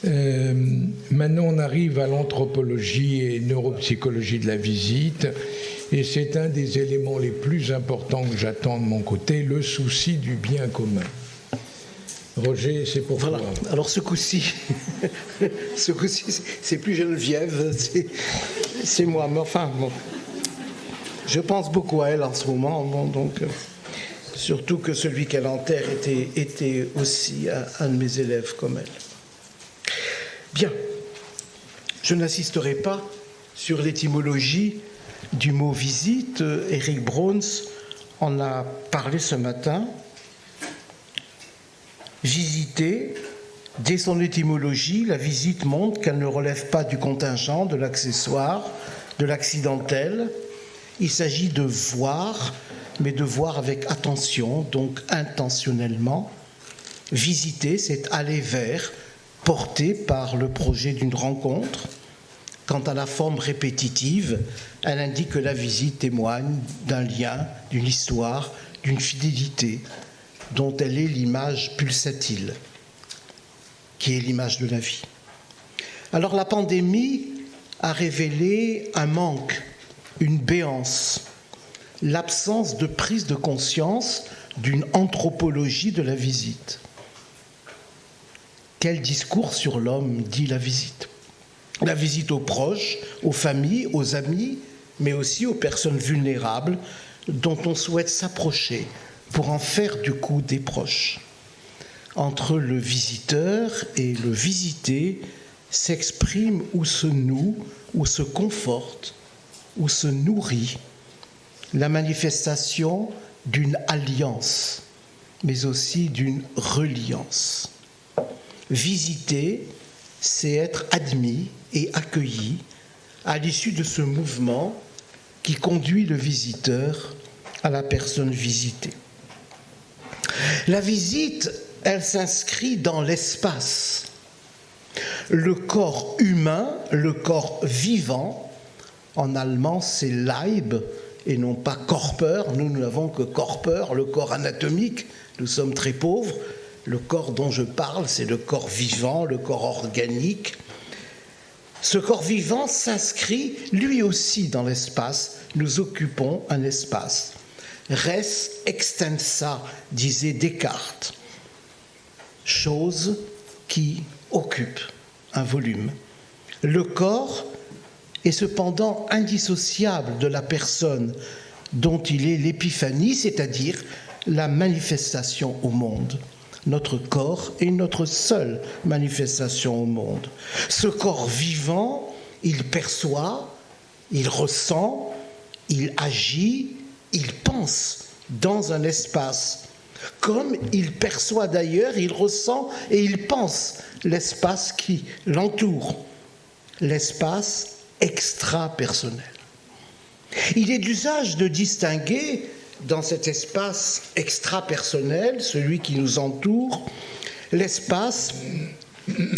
Maintenant, on arrive à l'anthropologie et neuropsychologie de la visite, et c'est un des éléments les plus importants que j'attends de mon côté, le souci du bien commun. Roger, c'est pour voilà. toi. Alors ce coup-ci, c'est plus Geneviève, c'est moi. Mais enfin, bon, je pense beaucoup à elle en ce moment, bon, donc surtout que celui qu'elle enterre était aussi un de mes élèves comme elle. Bien, je n'insisterai pas sur l'étymologie du mot visite. Eric Brauns en a parlé ce matin. Visiter, dès son étymologie, la visite montre qu'elle ne relève pas du contingent, de l'accessoire, de l'accidentel. Il s'agit de voir, mais de voir avec attention, donc intentionnellement. Visiter, c'est aller vers, porté par le projet d'une rencontre. Quant à la forme répétitive, elle indique que la visite témoigne d'un lien, d'une histoire, d'une fidélité, dont elle est l'image pulsatile, qui est l'image de la vie. Alors la pandémie a révélé un manque, une béance, l'absence de prise de conscience d'une anthropologie de la visite. Quel discours sur l'homme dit la visite ? La visite aux proches, aux familles, aux amis, mais aussi aux personnes vulnérables dont on souhaite s'approcher pour en faire du coup des proches. Entre le visiteur et le visité s'exprime ou se noue, ou se conforte, ou se nourrit la manifestation d'une alliance, mais aussi d'une reliance. Visiter, c'est être admis et accueilli à l'issue de ce mouvement qui conduit le visiteur à la personne visitée. La visite, elle s'inscrit dans l'espace. Le corps humain, le corps vivant, en allemand c'est Leib et non pas Körper. Nous n'avons que Körper, le corps anatomique. Nous sommes très pauvres. Le corps dont je parle, c'est le corps vivant, le corps organique. Ce corps vivant s'inscrit lui aussi dans l'espace. Nous occupons un espace. Res extensa, disait Descartes. Chose qui occupe un volume. Le corps est cependant indissociable de la personne dont il est l'épiphanie, c'est-à-dire la manifestation au monde. Notre corps est notre seule manifestation au monde. Ce corps vivant, il perçoit, il ressent, il agit, il pense dans un espace. Comme il perçoit d'ailleurs, il ressent et il pense l'espace qui l'entoure, l'espace extra-personnel. Il est d'usage de distinguer dans cet espace extra-personnel, celui qui nous entoure, l'espace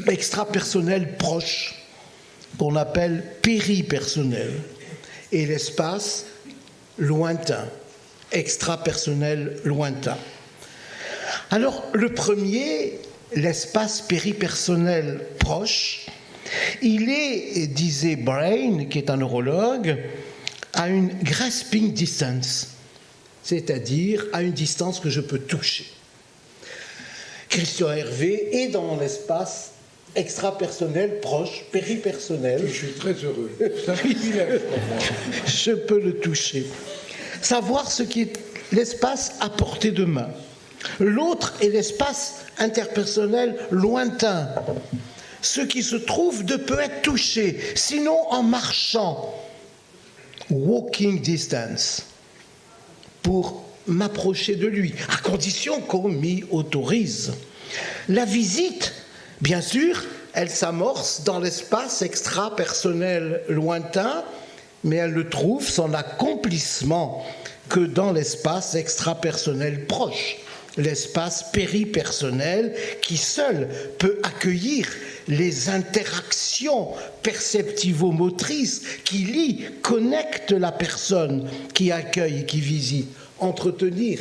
extra-personnel proche, qu'on appelle péripersonnel, et l'espace lointain, extra-personnel lointain. Alors, le premier, l'espace péripersonnel proche, il est, disait Brain, qui est un neurologue, à une grasping distance, c'est-à-dire à une distance que je peux toucher. Christian Hervé est dans mon espace extra-personnel, proche, péripersonnel. Je suis très heureux. C'est un privilège pour moi. Je peux le toucher. Savoir ce qui est l'espace à portée de main. L'autre est l'espace interpersonnel lointain. Ce qui se trouve ne peut être touché, sinon en marchant. Walking distance. Pour m'approcher de lui, à condition qu'on m'y autorise. La visite, bien sûr, elle s'amorce dans l'espace extra-personnel lointain, mais elle ne trouve son accomplissement que dans l'espace extra-personnel proche, l'espace péripersonnel qui seul peut accueillir les interactions perceptivo-motrices qui lient, connectent la personne qui accueille, qui visite. Entretenir,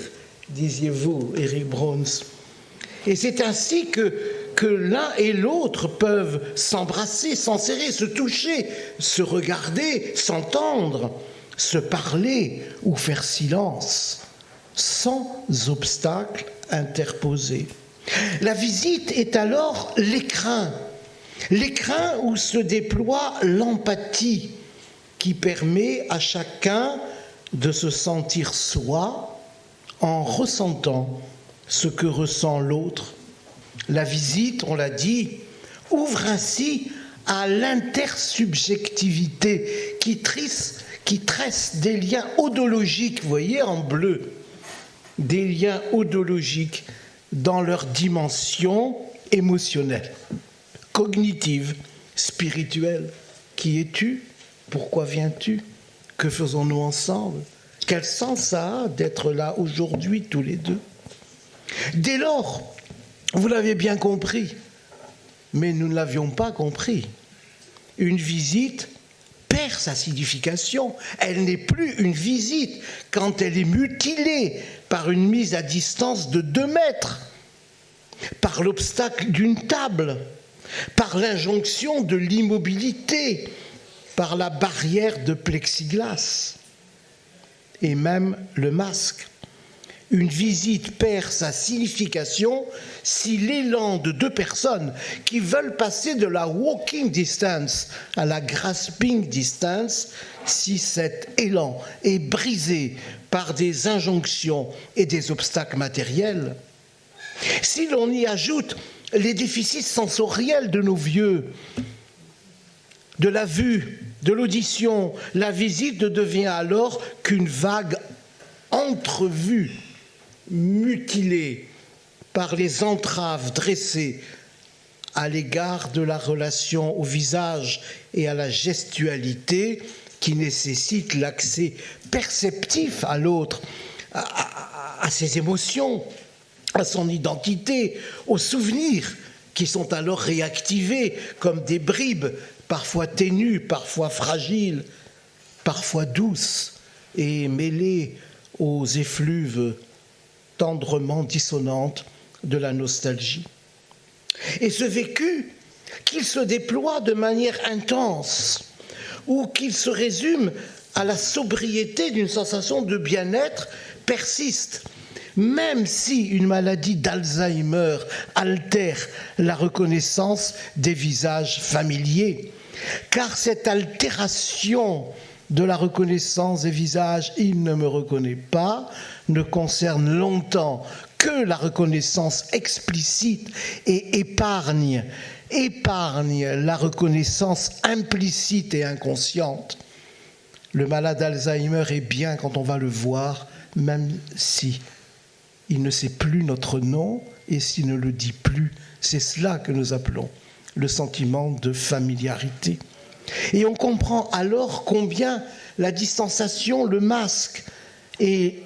disiez-vous, Eric Brauns. Et c'est ainsi que que l'un et l'autre peuvent s'embrasser, s'enserrer, se toucher, se regarder, s'entendre, se parler ou faire silence, sans obstacle interposé. La visite est alors l'écrin où se déploie l'empathie qui permet à chacun de se sentir soi en ressentant ce que ressent l'autre. La visite, on l'a dit, ouvre ainsi à l'intersubjectivité qui tresse des liens odologiques, vous voyez en bleu, des liens odologiques dans leur dimension émotionnelle, cognitive, spirituelle. Qui es-tu? Pourquoi viens-tu? Que faisons-nous ensemble? Quel sens ça a d'être là aujourd'hui tous les deux? Dès lors, vous l'avez bien compris, mais nous ne l'avions pas compris. Une visite perd sa signification. Elle n'est plus une visite quand elle est mutilée par une mise à distance de 2 mètres, par l'obstacle d'une table, par l'injonction de l'immobilité, par la barrière de plexiglas et même le masque. Une visite perd sa signification si l'élan de 2 personnes qui veulent passer de la walking distance à la grasping distance, si cet élan est brisé par des injonctions et des obstacles matériels. Si l'on y ajoute les déficits sensoriels de nos vieux, de la vue, de l'audition, la visite ne devient alors qu'une vague entrevue, mutilée par les entraves dressées à l'égard de la relation au visage et à la gestualité qui nécessite l'accès perceptif à l'autre, à ses émotions, à son identité, aux souvenirs qui sont alors réactivés comme des bribes, parfois ténues, parfois fragiles, parfois douces et mêlées aux effluves tendrement dissonantes de la nostalgie. Et ce vécu, qu'il se déploie de manière intense ou qu'il se résume à la sobriété d'une sensation de bien-être, persiste, même si une maladie d'Alzheimer altère la reconnaissance des visages familiers. Car cette altération de la reconnaissance des visages, il ne me reconnaît pas, ne concerne longtemps que la reconnaissance explicite et épargne la reconnaissance implicite et inconsciente. Le malade d'Alzheimer est bien quand on va le voir, même si il ne sait plus notre nom et s'il ne le dit plus. C'est cela que nous appelons le sentiment de familiarité. Et on comprend alors combien la distanciation, le masque, et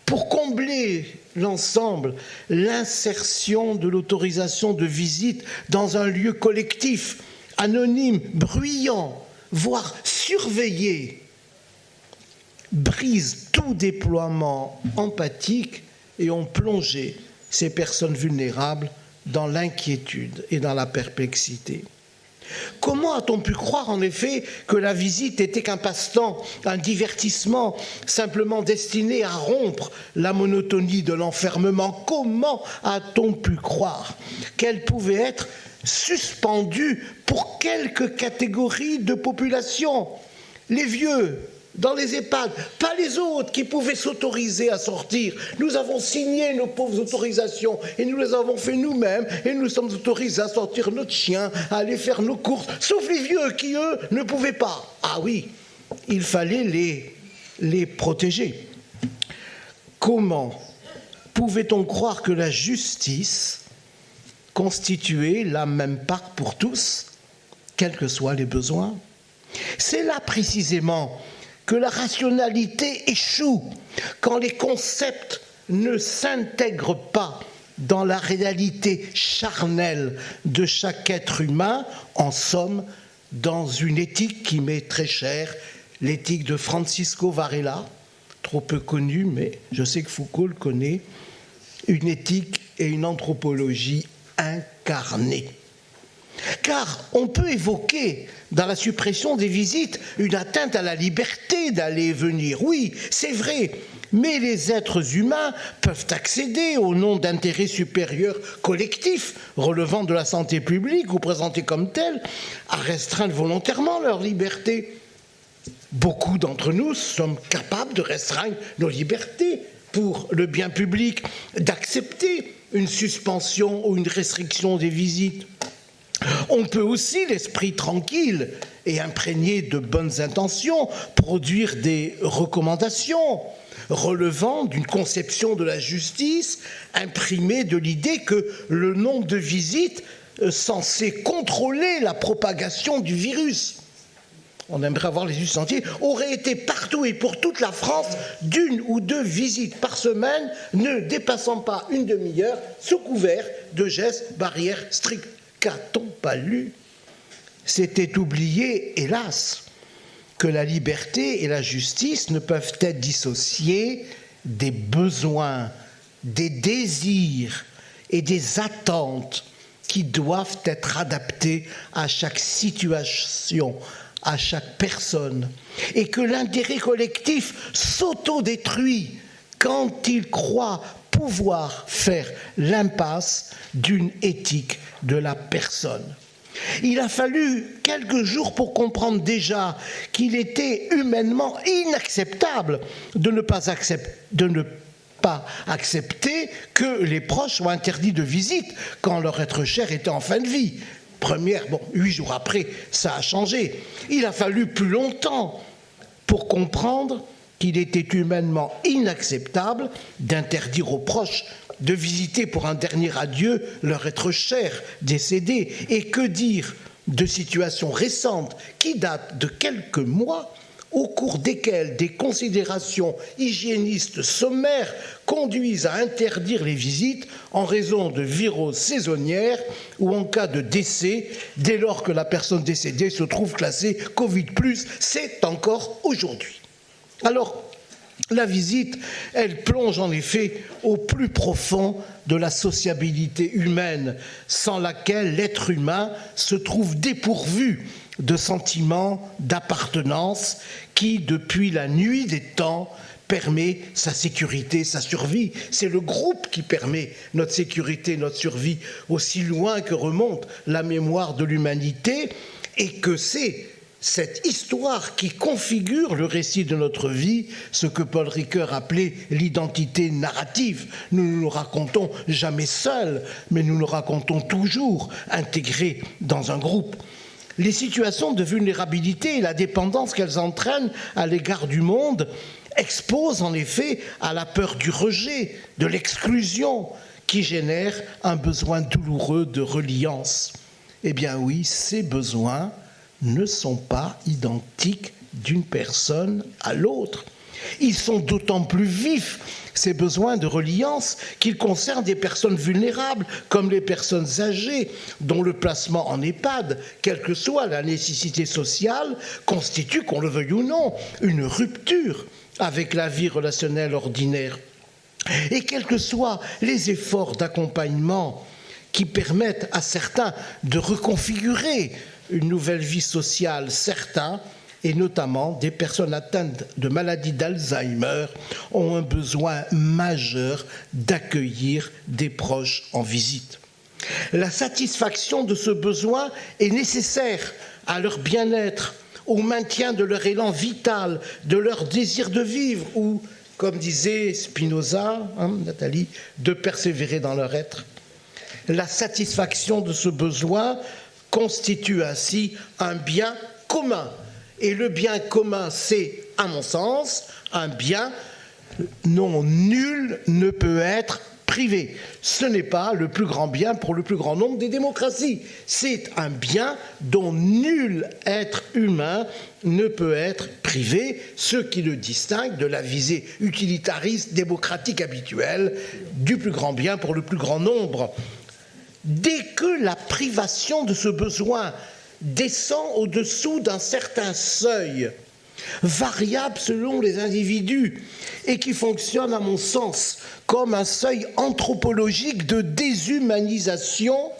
pour combler l'ensemble, l'insertion de l'autorisation de visite dans un lieu collectif, anonyme, bruyant, voire surveillé, brise tout déploiement empathique et ont plongé ces personnes vulnérables dans l'inquiétude et dans la perplexité. Comment a-t-on pu croire en effet que la visite n'était qu'un passe-temps, un divertissement simplement destiné à rompre la monotonie de l'enfermement? Comment a-t-on pu croire qu'elle pouvait être suspendue pour quelques catégories de population? Les vieux, dans les EHPAD, pas les autres qui pouvaient s'autoriser à sortir. Nous avons signé nos pauvres autorisations et nous les avons fait nous-mêmes et nous sommes autorisés à sortir notre chien, à aller faire nos courses, sauf les vieux qui, eux, ne pouvaient pas. Ah oui, il fallait les protéger. Comment pouvait-on croire que la justice constituait la même part pour tous, quels que soient les besoins? C'est là précisément que la rationalité échoue quand les concepts ne s'intègrent pas dans la réalité charnelle de chaque être humain, en somme, dans une éthique qui m'est très chère, l'éthique de Francisco Varela, trop peu connue, mais je sais que Foucault le connaît, une éthique et une anthropologie incarné. Car on peut évoquer dans la suppression des visites une atteinte à la liberté d'aller et venir. Oui, c'est vrai, mais les êtres humains peuvent accéder au nom d'intérêts supérieurs collectifs relevant de la santé publique ou présentés comme tels à restreindre volontairement leur liberté. Beaucoup d'entre nous sommes capables de restreindre nos libertés pour le bien public, d'accepter une suspension ou une restriction des visites. On peut aussi, l'esprit tranquille et imprégné de bonnes intentions, produire des recommandations relevant d'une conception de la justice imprimée de l'idée que le nombre de visites censé contrôler la propagation du virus, on aimerait avoir les us entiers, aurait été partout et pour toute la France d'1 ou 2 visites par semaine, ne dépassant pas une demi-heure, sous couvert de gestes barrières stricts. Qu'a-t-on pas lu ? C'était oublié, hélas, que la liberté et la justice ne peuvent être dissociées des besoins, des désirs et des attentes qui doivent être adaptés à chaque situation, à chaque personne, et que l'intérêt collectif s'autodétruit quand il croit pouvoir faire l'impasse d'une éthique de la personne. Il a fallu quelques jours pour comprendre déjà qu'il était humainement inacceptable de ne pas accepter que les proches soient interdits de visite quand leur être cher était en fin de vie. 8 jours après, ça a changé. Il a fallu plus longtemps pour comprendre qu'il était humainement inacceptable d'interdire aux proches de visiter pour un dernier adieu leur être cher décédé. Et que dire de situations récentes qui datent de quelques mois, au cours desquelles des considérations hygiénistes sommaires conduisent à interdire les visites en raison de viroses saisonnières ou en cas de décès, dès lors que la personne décédée se trouve classée Covid+, c'est encore aujourd'hui. Alors, la visite, elle plonge en effet au plus profond de la sociabilité humaine, sans laquelle l'être humain se trouve dépourvu de sentiments d'appartenance qui, depuis la nuit des temps, permet sa sécurité, sa survie. C'est le groupe qui permet notre sécurité, notre survie, aussi loin que remonte la mémoire de l'humanité, et que c'est cette histoire qui configure le récit de notre vie, ce que Paul Ricoeur appelait l'identité narrative. Nous ne nous racontons jamais seuls, mais nous nous racontons toujours intégrés dans un groupe. Les situations de vulnérabilité et la dépendance qu'elles entraînent à l'égard du monde exposent en effet à la peur du rejet, de l'exclusion, qui génère un besoin douloureux de reliance. Eh bien oui, ces besoins ne sont pas identiques d'une personne à l'autre. Ils sont d'autant plus vifs, ces besoins de reliance, qu'ils concernent des personnes vulnérables, comme les personnes âgées, dont le placement en EHPAD, quelle que soit la nécessité sociale, constitue, qu'on le veuille ou non, une rupture avec la vie relationnelle ordinaire. Et quels que soient les efforts d'accompagnement qui permettent à certains de reconfigurer une nouvelle vie sociale, certains, et notamment des personnes atteintes de maladie d'Alzheimer, ont un besoin majeur d'accueillir des proches en visite. La satisfaction de ce besoin est nécessaire à leur bien-être, au maintien de leur élan vital, de leur désir de vivre, ou, comme disait Spinoza, Nathalie, de persévérer dans leur être. La satisfaction de ce besoin constitue ainsi un bien commun. Et le bien commun, c'est, à mon sens, un bien dont nul ne peut être privé. Ce n'est pas le plus grand bien pour le plus grand nombre des démocraties. C'est un bien dont nul être humain ne peut être privé, ce qui le distingue de la visée utilitariste démocratique habituelle du plus grand bien pour le plus grand nombre. Dès que la privation de ce besoin descend au-dessous d'un certain seuil, variable selon les individus et qui fonctionne, à mon sens, comme un seuil anthropologique de déshumanisation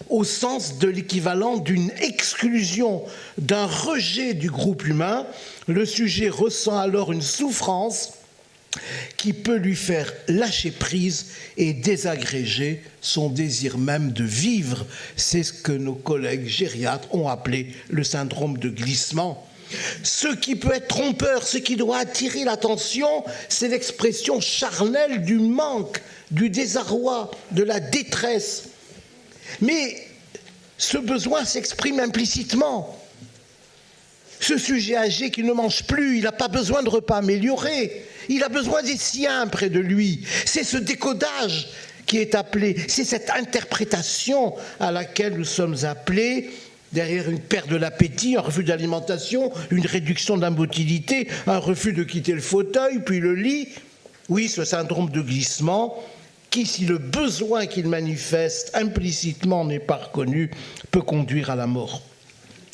au sens de l'équivalent d'une exclusion, d'un rejet du groupe humain. Le sujet ressent alors une souffrance qui peut lui faire lâcher prise et désagréger son désir même de vivre. C'est ce que nos collègues gériatres ont appelé le syndrome de glissement. Ce qui peut être trompeur, ce qui doit attirer l'attention, c'est l'expression charnelle du manque, du désarroi, de la détresse. Mais ce besoin s'exprime implicitement. Ce sujet âgé qui ne mange plus, il n'a pas besoin de repas améliorés, il a besoin des siens près de lui. C'est ce décodage qui est appelé, c'est cette interprétation à laquelle nous sommes appelés, derrière une perte de l'appétit, un refus d'alimentation, une réduction de la motilité, un refus de quitter le fauteuil, puis le lit. Oui, ce syndrome de glissement, qui, si le besoin qu'il manifeste implicitement n'est pas reconnu, peut conduire à la mort.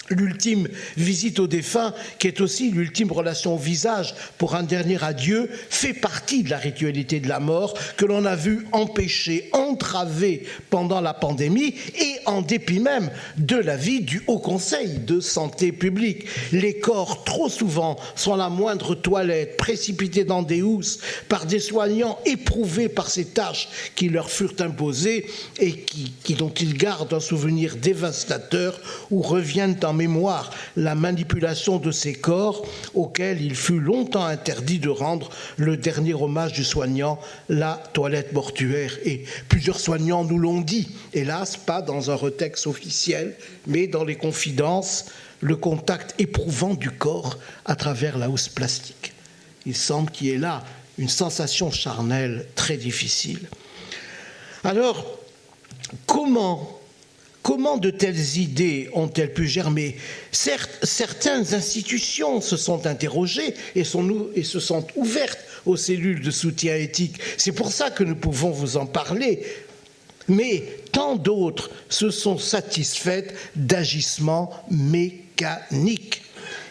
L'ultime visite au défunt, qui est aussi l'ultime relation au visage pour un dernier adieu, fait partie de la ritualité de la mort que l'on a vu empêcher, entraver pendant la pandémie et en dépit même de l'avis du Haut Conseil de santé publique. Les corps, trop souvent, sont à la moindre toilette, précipités dans des housses par des soignants éprouvés par ces tâches qui leur furent imposées et dont ils gardent un souvenir dévastateur ou reviennent en mémoire la manipulation de ces corps auxquels il fut longtemps interdit de rendre le dernier hommage du soignant, la toilette mortuaire. Et plusieurs soignants nous l'ont dit, hélas, pas dans un retexte officiel, mais dans les confidences, le contact éprouvant du corps à travers la housse plastique. Il semble qu'il y ait là une sensation charnelle très difficile. Alors, comment de telles idées ont-elles pu germer ? Certes, certaines institutions se sont interrogées et se sont ouvertes aux cellules de soutien éthique. C'est pour ça que nous pouvons vous en parler. Mais tant d'autres se sont satisfaites d'agissements mécaniques.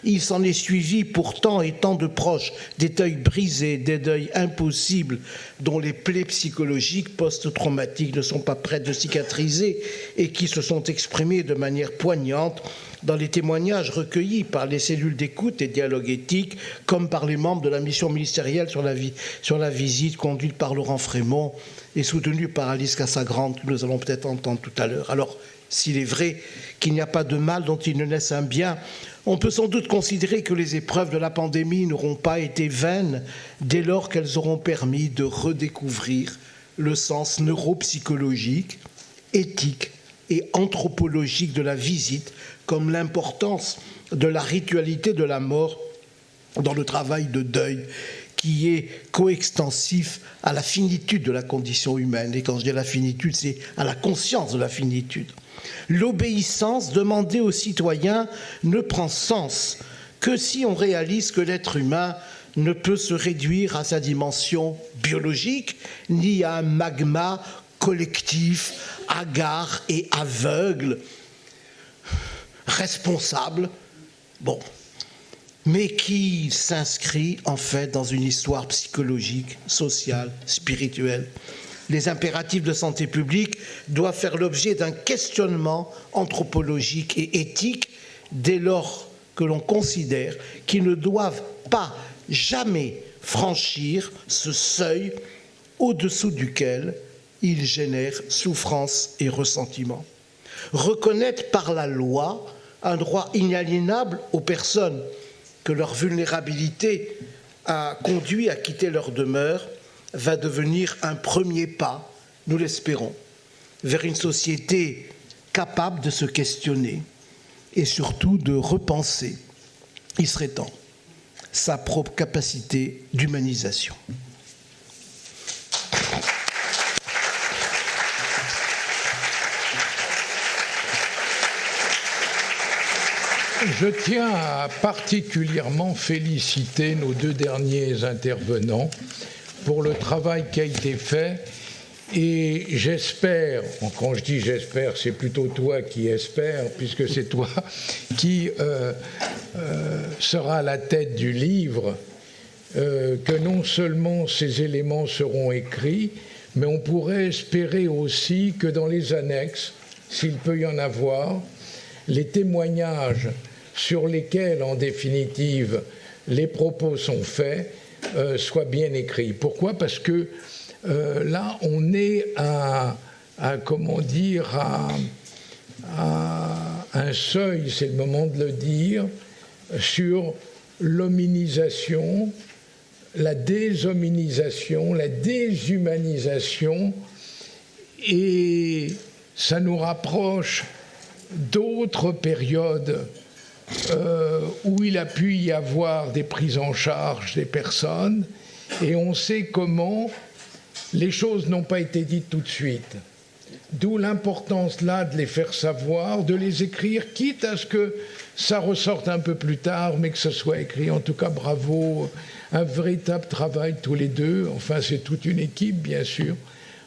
Il s'en est suivi pourtant et tant de proches, des deuils brisés, des deuils impossibles, dont les plaies psychologiques post-traumatiques ne sont pas prêtes de cicatriser et qui se sont exprimées de manière poignante dans les témoignages recueillis par les cellules d'écoute et dialogue éthique, comme par les membres de la mission ministérielle sur la visite conduite par Laurent Frémont et soutenue par Alice Cassagrande, que nous allons peut-être entendre tout à l'heure. Alors, s'il est vrai qu'il n'y a pas de mal dont il ne naisse un bien, on peut sans doute considérer que les épreuves de la pandémie n'auront pas été vaines dès lors qu'elles auront permis de redécouvrir le sens neuropsychologique, éthique et anthropologique de la visite, comme l'importance de la ritualité de la mort dans le travail de deuil qui est coextensif à la finitude de la condition humaine. Et quand je dis la finitude, c'est à la conscience de la finitude. L'obéissance demandée aux citoyens ne prend sens que si on réalise que l'être humain ne peut se réduire à sa dimension biologique, ni à un magma collectif, hagard et aveugle, responsable, mais qui s'inscrit en fait dans une histoire psychologique, sociale, spirituelle. Les impératifs de santé publique doivent faire l'objet d'un questionnement anthropologique et éthique dès lors que l'on considère qu'ils ne doivent pas jamais franchir ce seuil au-dessous duquel ils génèrent souffrance et ressentiment. Reconnaître par la loi un droit inaliénable aux personnes que leur vulnérabilité a conduit à quitter leur demeure va devenir un premier pas, nous l'espérons, vers une société capable de se questionner et surtout de repenser, il serait temps, sa propre capacité d'humanisation. Je tiens à particulièrement féliciter nos deux derniers intervenants pour le travail qui a été fait Et j'espère, quand je dis j'espère, c'est plutôt toi qui espères, puisque c'est toi qui sera à la tête du livre, que non seulement ces éléments seront écrits, mais on pourrait espérer aussi que dans les annexes, s'il peut y en avoir, les témoignages sur lesquels, en définitive, les propos sont faits, soient bien écrits. Pourquoi ? Parce que là, on est à un seuil, c'est le moment de le dire, sur l'hominisation, la déshominisation, la déshumanisation, et ça nous rapproche d'autres périodes où il a pu y avoir des prises en charge des personnes, et on sait comment les choses n'ont pas été dites tout de suite. D'où l'importance là de les faire savoir, de les écrire, quitte à ce que ça ressorte un peu plus tard, mais que ce soit écrit. En tout cas, bravo, un véritable travail tous les deux. Enfin, c'est toute une équipe, bien sûr.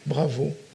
Bravo.